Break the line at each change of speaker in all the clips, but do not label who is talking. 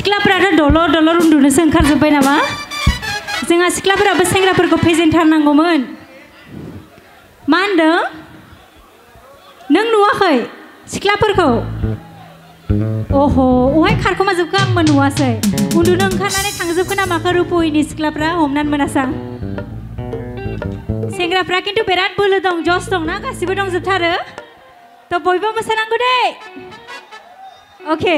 सिख्लाफोराथ' दलर दलर उन्दुनोसो ओंखारजोब्बाय नामा जोंहा सिख्लाफोराबो सेंग्राफोरखौ फेजेनथारनांगौमोन मा होनदों नों नुवाखै सिख्लाफोरखौ अह' अहाय खारखोमाजोबखो आंबो नुवासै उन्दुनो ओंखारनानै थांजोबखो ना माखो रुपहिनि सिख्लाफ्रा हमनानै मोनासां सेंग्राफ्रा खिन्थु बिराद बोलो दं जस दं ना गासिबो दंजोबथारो थ' बयबो मोसानांगौ दे अके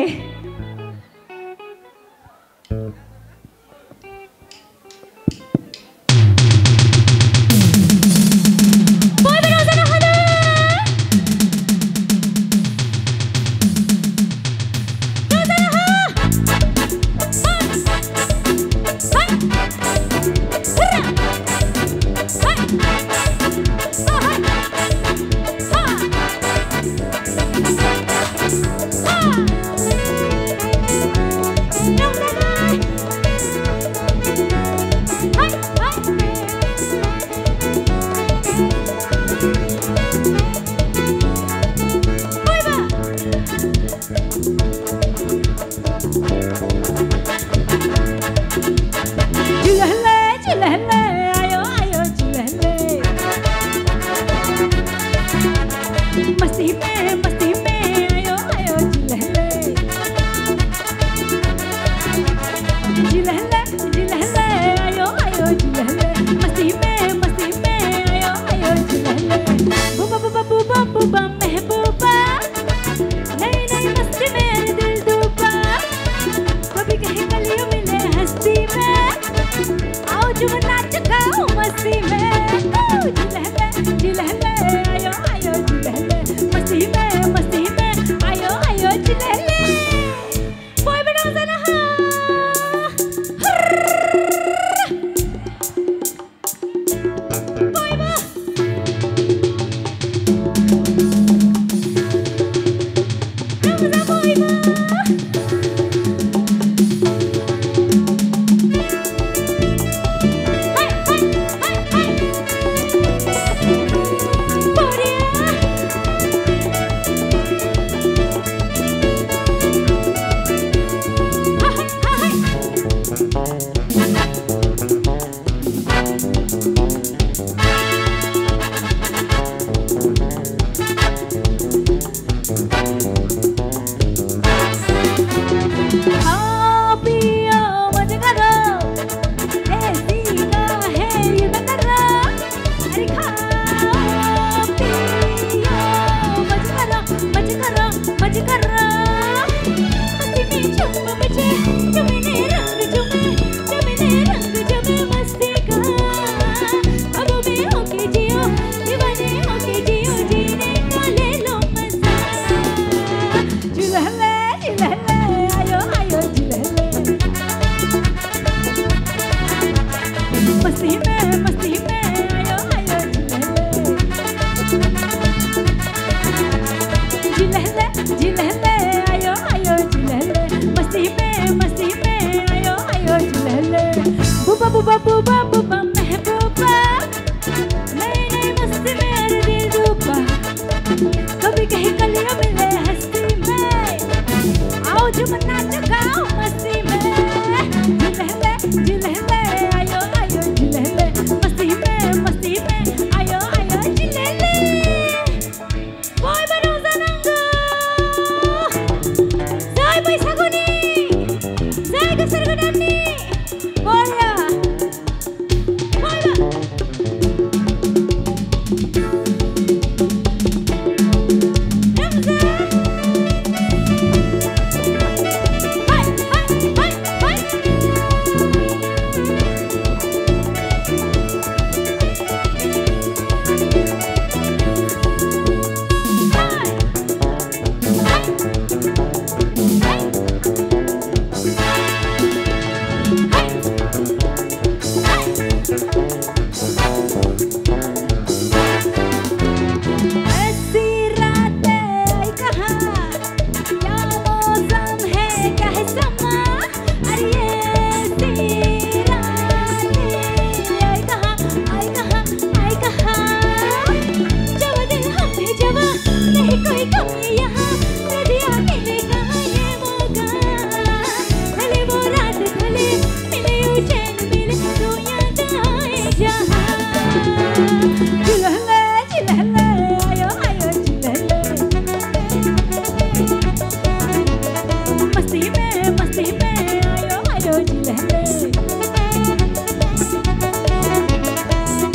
मस्ती में आयो आयो जिलहले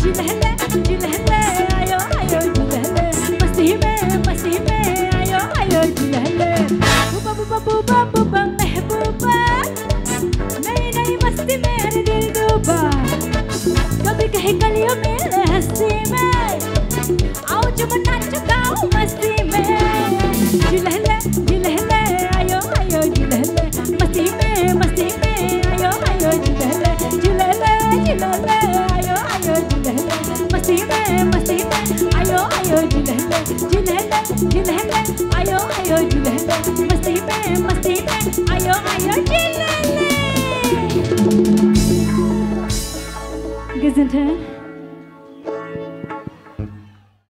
जिलहले जिलहले आयो आयो जिलहले मस्ती में आयो आयो जिलहले बुबा बुबा बुबा बुबा महबूबा नई नई मस्ती में दिल डूबा कभी कहे गलियों में हंसी में आओ जब नाच गाओ मस्ती में जिलहले जिलहले आयो आयो जिलहले मस्ती में आयो आयो जिलहले जिलहले जिलहले आयो आयो जिलहले मस्ती में आयो आयो जिलहले जिलहले जिलहले आयो आयो जिलहले मस्ती में आयो आयो जिलहले गोजोन्थों